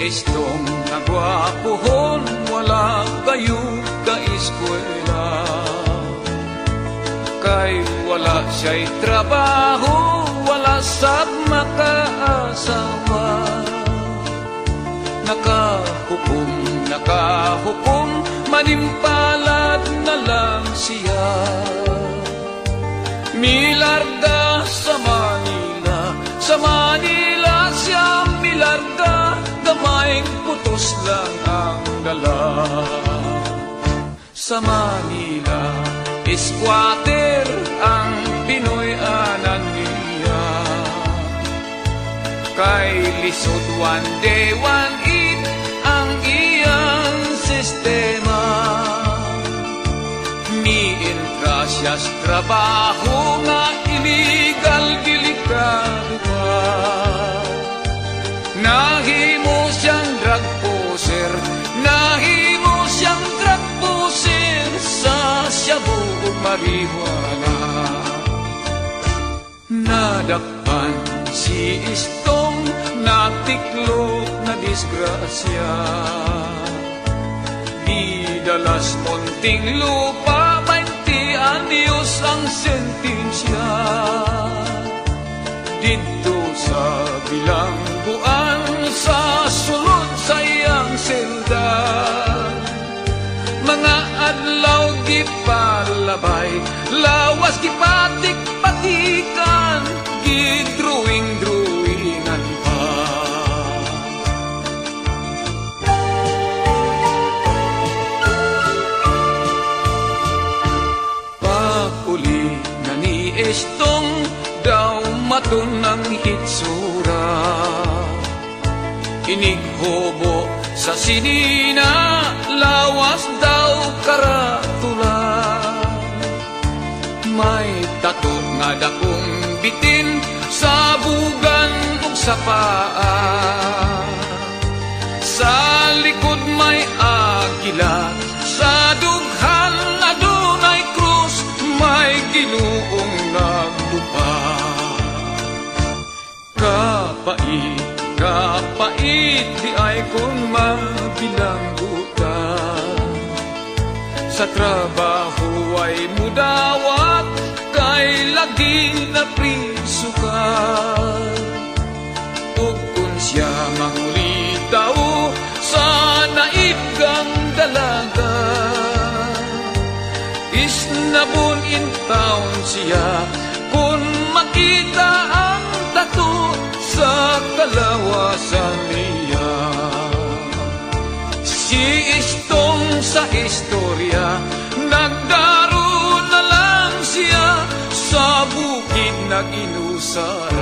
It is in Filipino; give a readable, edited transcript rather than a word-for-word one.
Estong nagwapuhon, wala kayo ka-eskwela. Kay wala siya'y trabaho, wala sa makaasawa. Nakahukom, manimpalad na lang siya. Milarga sa Manila siya milarga, gamayng putos lang ang dala. Sa Manila, squatter ang Pinoy anan niya. Kay lisod one day, one eat ang iyang sistema. Miintra siyas trabaho nga illegal delikado pa. Nahimo siyang drug poser, nahimo siyang drug poser sa shabu ug marijuana. Nadakpan si Estong, natiklop na disgrasya. Dalas Munting Lupa, 20 anyos ang sentensya. Dito sa bilangguan, sa sulod sa iyang selda. Mga adlaw gipalabay, lawas gipatik-patikan, gidruing-druingan pa. Estong daw matunang hitsura, inighobo sa sinina, lawas daw karatula. May tato nga dakong bitin sa bugan ug sa paa. Sa likod may agila, sa dughan adunay krus, may ginuong nagdupa. Kapait di ay kung mabilanggutan. Sa trabaho ay mudawat, kay lagi na priso ka. Ug kung siya mangulitaw sa naibgang dalaga, isnabon in town siya kung makita ang tato sa kalawasan niya. Si Estong sa istorya, nagdaroon na lang siya sa bukid nag-inusa.